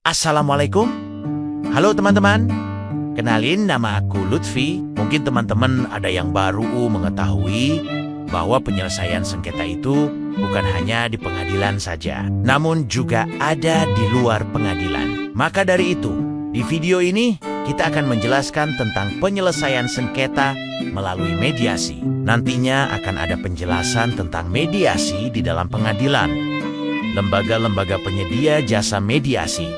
Assalamualaikum. Halo teman-teman. Kenalin, nama aku Lutfi. Mungkin teman-teman ada yang baru mengetahui bahwa penyelesaian sengketa itu bukan hanya di pengadilan saja, namun juga ada di luar pengadilan. Maka dari itu, di video ini kita akan menjelaskan tentang penyelesaian sengketa melalui mediasi. Nantinya akan ada penjelasan tentang mediasi di dalam pengadilan, lembaga-lembaga penyedia jasa mediasi,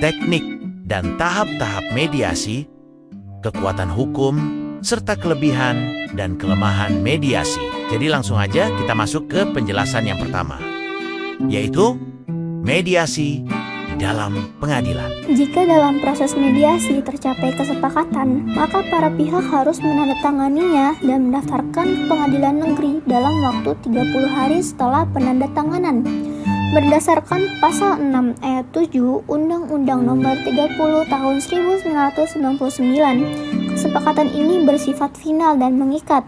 teknik dan tahap-tahap mediasi, kekuatan hukum, serta kelebihan dan kelemahan mediasi. Jadi langsung aja kita masuk ke penjelasan yang pertama, yaitu mediasi di dalam pengadilan. Jika dalam proses mediasi tercapai kesepakatan, maka para pihak harus menandatanganinya dan mendaftarkan ke pengadilan negeri dalam waktu 30 hari setelah penandatanganan. Berdasarkan pasal 6 ayat 7 Undang-Undang Nomor 30 Tahun 1999, kesepakatan ini bersifat final dan mengikat.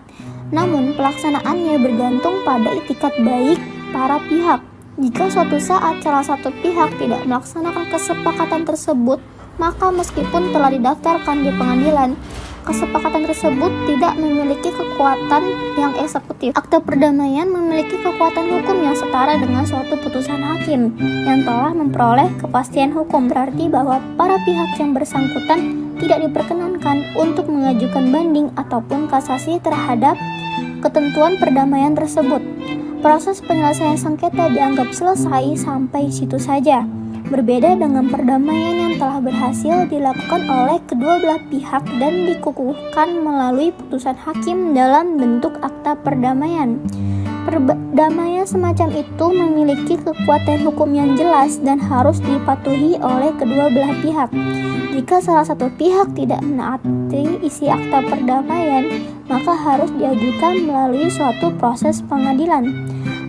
Namun pelaksanaannya bergantung pada itikat baik para pihak. Jika suatu saat salah satu pihak tidak melaksanakan kesepakatan tersebut, maka meskipun telah didaftarkan di pengadilan, kesepakatan tersebut tidak memiliki kekuatan yang eksekutif. Akta perdamaian memiliki kekuatan hukum yang setara dengan suatu putusan hakim yang telah memperoleh kepastian hukum, berarti bahwa para pihak yang bersangkutan tidak diperkenankan untuk mengajukan banding ataupun kasasi terhadap ketentuan perdamaian tersebut. Proses penyelesaian sengketa dianggap selesai sampai situ saja. Berbeda dengan perdamaian yang telah berhasil dilakukan oleh kedua belah pihak dan dikukuhkan melalui putusan hakim dalam bentuk akta perdamaian. Perdamaian semacam itu memiliki kekuatan hukum yang jelas dan harus dipatuhi oleh kedua belah pihak. Jika salah satu pihak tidak menaati isi akta perdamaian, maka harus diajukan melalui suatu proses pengadilan.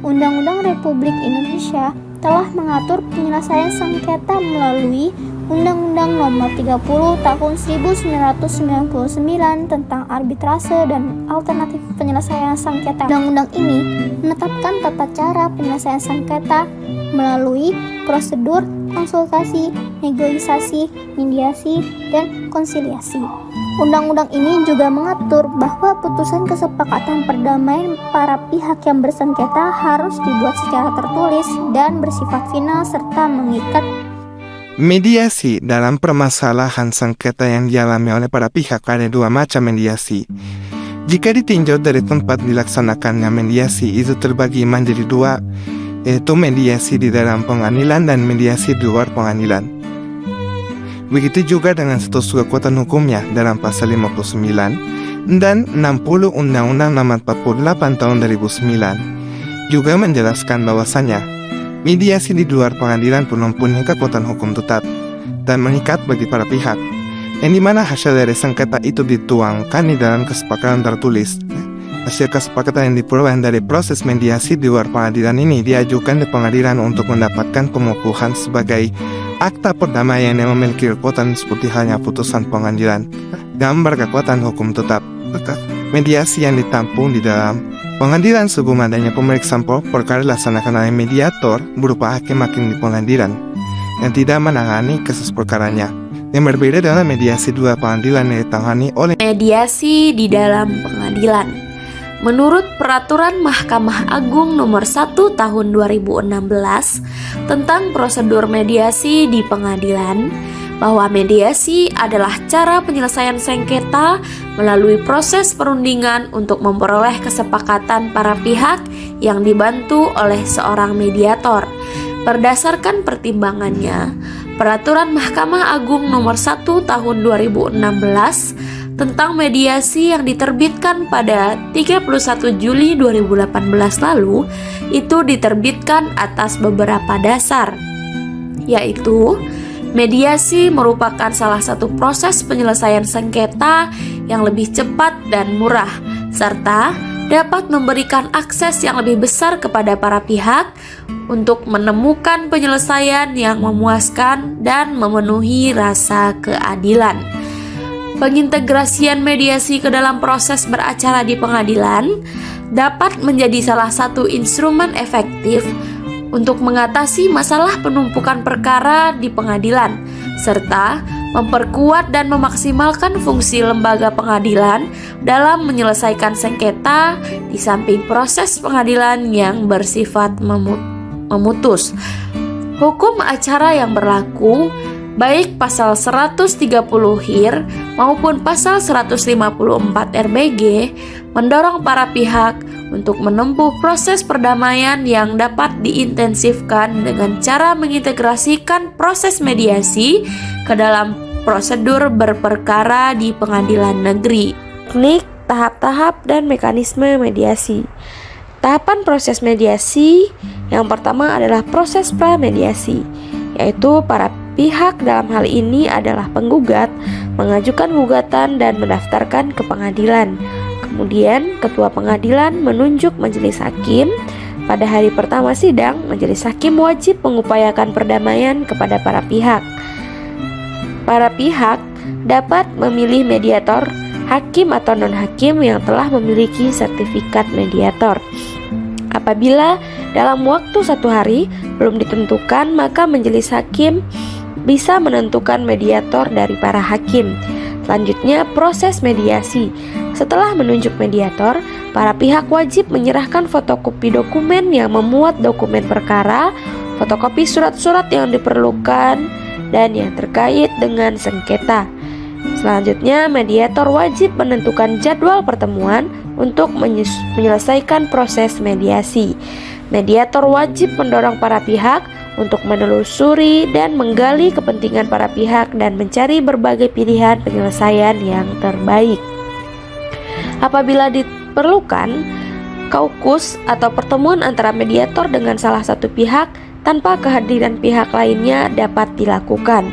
Undang-Undang Republik Indonesia telah mengatur penyelesaian sengketa melalui Undang-Undang Nomor 30 Tahun 1999 tentang arbitrase dan alternatif penyelesaian sengketa. Undang-undang ini menetapkan tata cara penyelesaian sengketa melalui prosedur konsultasi, negosiasi, mediasi, dan konsiliasi. Undang-undang ini juga mengatur bahwa putusan kesepakatan perdamaian para pihak yang bersengketa harus dibuat secara tertulis dan bersifat final serta mengikat. Mediasi dalam permasalahan sengketa yang dialami oleh para pihak ada dua macam mediasi. Jika ditinjau dari tempat dilaksanakannya mediasi itu terbagi menjadi dua, yaitu mediasi di dalam pengadilan dan mediasi di luar pengadilan. Begitu juga dengan status kekuatan hukumnya dalam pasal 59 dan 60 Undang-Undang Nomor 48 Tahun 2009 juga menjelaskan bahwasanya mediasi di luar pengadilan pun mempunyai kekuatan hukum tetap dan mengikat bagi para pihak, yang dimana hasil dari sengketa itu dituangkan di dalam kesepakatan tertulis. Hasil kesepakatan yang diperoleh dari proses mediasi di luar pengadilan ini diajukan di pengadilan untuk mendapatkan pengukuhan sebagai akta perdamaian yang memiliki kekuatan seperti halnya putusan pengadilan. Gambar kekuatan hukum tetap. Mediasi yang ditampung di dalam pengadilan sebelum adanya pemeriksaan perkara dilaksanakan oleh mediator berupa hakim-hakim di pengadilan yang tidak menangani kasus perkaranya. Yang berbeda dengan mediasi dua pengadilan yang ditangani oleh mediasi di dalam pengadilan. Menurut Peraturan Mahkamah Agung Nomor 1 Tahun 2016 tentang prosedur mediasi di pengadilan, bahwa mediasi adalah cara penyelesaian sengketa melalui proses perundingan untuk memperoleh kesepakatan para pihak yang dibantu oleh seorang mediator. Berdasarkan pertimbangannya, Peraturan Mahkamah Agung Nomor 1 Tahun 2016 tentang mediasi yang diterbitkan pada 31 Juli 2018 lalu itu diterbitkan atas beberapa dasar, yaitu mediasi merupakan salah satu proses penyelesaian sengketa yang lebih cepat dan murah, serta dapat memberikan akses yang lebih besar kepada para pihak untuk menemukan penyelesaian yang memuaskan dan memenuhi rasa keadilan. Pengintegrasian mediasi ke dalam proses beracara di pengadilan dapat menjadi salah satu instrumen efektif untuk mengatasi masalah penumpukan perkara di pengadilan, serta memperkuat dan memaksimalkan fungsi lembaga pengadilan dalam menyelesaikan sengketa di samping proses pengadilan yang bersifat memutus. Hukum acara yang berlaku, baik pasal 130 HIR maupun pasal 154 RBG, mendorong para pihak untuk menempuh proses perdamaian yang dapat diintensifkan dengan cara mengintegrasikan proses mediasi ke dalam prosedur berperkara di pengadilan negeri. Teknik, tahap-tahap, dan mekanisme mediasi. Tahapan proses mediasi yang pertama adalah proses pramediasi, yaitu para pihak dalam hal ini adalah penggugat mengajukan gugatan dan mendaftarkan ke pengadilan. Kemudian ketua pengadilan menunjuk majelis hakim. Pada hari pertama sidang, majelis hakim wajib mengupayakan perdamaian kepada para pihak. Para pihak dapat memilih mediator, hakim atau non-hakim yang telah memiliki sertifikat mediator. Apabila dalam waktu 1 hari belum ditentukan, maka majelis hakim bisa menentukan mediator dari para hakim. Selanjutnya, proses mediasi. Setelah menunjuk mediator, para pihak wajib menyerahkan fotokopi dokumen yang memuat dokumen perkara, fotokopi surat-surat yang diperlukan, dan yang terkait dengan sengketa. Selanjutnya, mediator wajib menentukan jadwal pertemuan untuk menyelesaikan proses mediasi. Mediator wajib mendorong para pihak untuk menelusuri dan menggali kepentingan para pihak dan mencari berbagai pilihan penyelesaian yang terbaik. Apabila diperlukan, kaukus atau pertemuan antara mediator dengan salah satu pihak tanpa kehadiran pihak lainnya dapat dilakukan.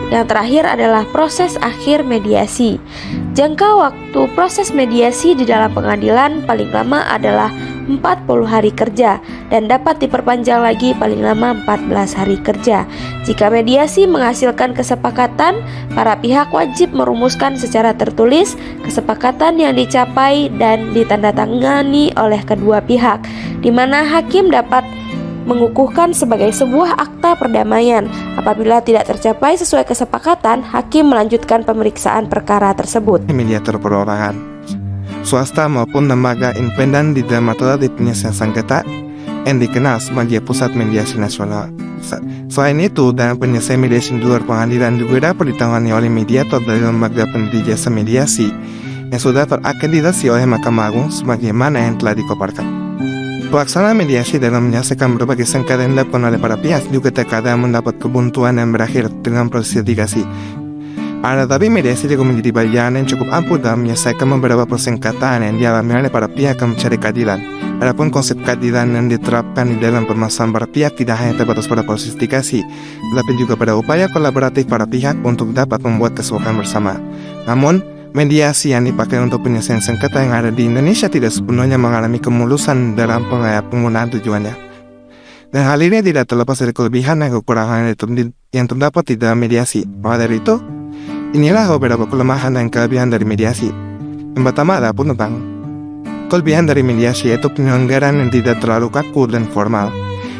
Yang terakhir adalah proses akhir mediasi. Jangka waktu proses mediasi di dalam pengadilan paling lama adalah 40 hari kerja dan dapat diperpanjang lagi paling lama 14 hari kerja. Jika mediasi menghasilkan kesepakatan, para pihak wajib merumuskan secara tertulis kesepakatan yang dicapai dan ditandatangani oleh kedua pihak, di mana hakim dapat mengukuhkan sebagai sebuah akta perdamaian. Apabila tidak tercapai sesuai kesepakatan, hakim melanjutkan pemeriksaan perkara tersebut. Mediator perorangan, swasta maupun lembaga independen di dalam metode di penyelesaian sengketa yang dikenal sebagai Pusat Mediasi Nasional. Selain itu, dalam penyelesaian mediasi di luar pengadilan juga dapat ditangani oleh mediator dari lembaga penyedia jasa mediasi yang sudah terakreditasi oleh Mahkamah Agung sebagaimana yang telah dikoparkan. Pelaksanaan mediasi dalam menyelesaikan berbagai sengketa yang dilakukan oleh para pihak juga terkadang mendapat kebuntuan yang berakhir dengan proses litigasi. Tetapi mediasi juga menjadi bagian yang cukup ampuh dalam menyelesaikan beberapa persengketaan yang dialami oleh para pihak yang mencari keadilan. Adapun konsep keadilan yang diterapkan di dalam permasalahan para pihak tidak hanya terbatas pada proses litigasi, tetapi juga pada upaya kolaboratif para pihak untuk dapat membuat kesepakatan bersama. Namun, mediasi yang dipakai untuk penyelesaian sengketa yang ada di Indonesia tidak sepenuhnya mengalami kemulusan dalam penggunaan tujuannya. Dan hal ini tidak terlepas dari kelebihan dan kekurangan yang terdapat di dalam mediasi. Maka dari itu, inilah beberapa kelemahan dan kelebihan dari mediasi. Yang pertama ada pun tentang kelebihan dari mediasi, yaitu penyelenggaraan yang tidak terlalu kaku dan formal.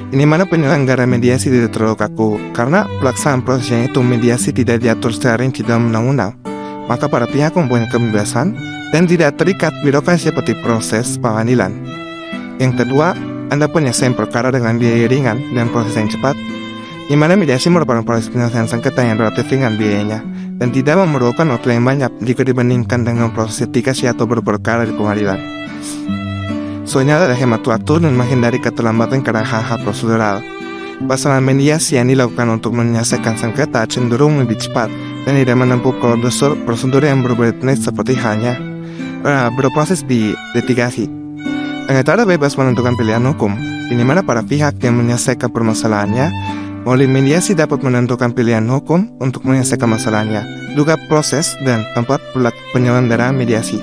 Ini mana penyelenggara mediasi tidak terlalu kaku, karena pelaksanaan prosesnya itu mediasi tidak diatur secara rinci dalam undang-undang. Maka para pihak mempunyai kebebasan dan tidak terikat birokrasi seperti proses pengadilan. Yang kedua, Anda penyelesaian perkara dengan biaya ringan dan proses yang cepat, di mana mediasi merupakan proses penyelesaian sengketa yang relatif ringan biayanya dan tidak memerlukan waktu yang banyak jika dibandingkan dengan proses litigasi atau berperkara di pengadilan. Soalnya ada hemat waktu dan menghindari keterlambatan karena hal-hal prosedural. Pelaksanaan mediasi yang dilakukan untuk menyelesaikan sengketa cenderung lebih cepat dan tidak menempuh prosedur yang berbelit-belit seperti halnya berproses di litigasi. Pengacara bebas menentukan pilihan hukum, di mana para pihak yang menyelesaikan permasalahannya melalui mediasi dapat menentukan pilihan hukum untuk menyelesaikan masalahnya, juga proses dan tempat penyelenggaraan mediasi.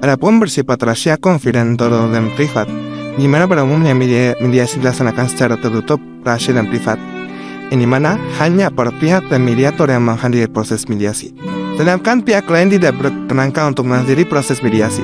Adapun bersifat rahasia, konfidensial dan privat, di mana pada umumnya mediasi dilaksanakan secara tertutup, rahasia dan privat, di mana hanya para pihak dan mediator yang menghadiri proses mediasi. Sedangkan pihak lain tidak berkenankan untuk menghadiri proses mediasi.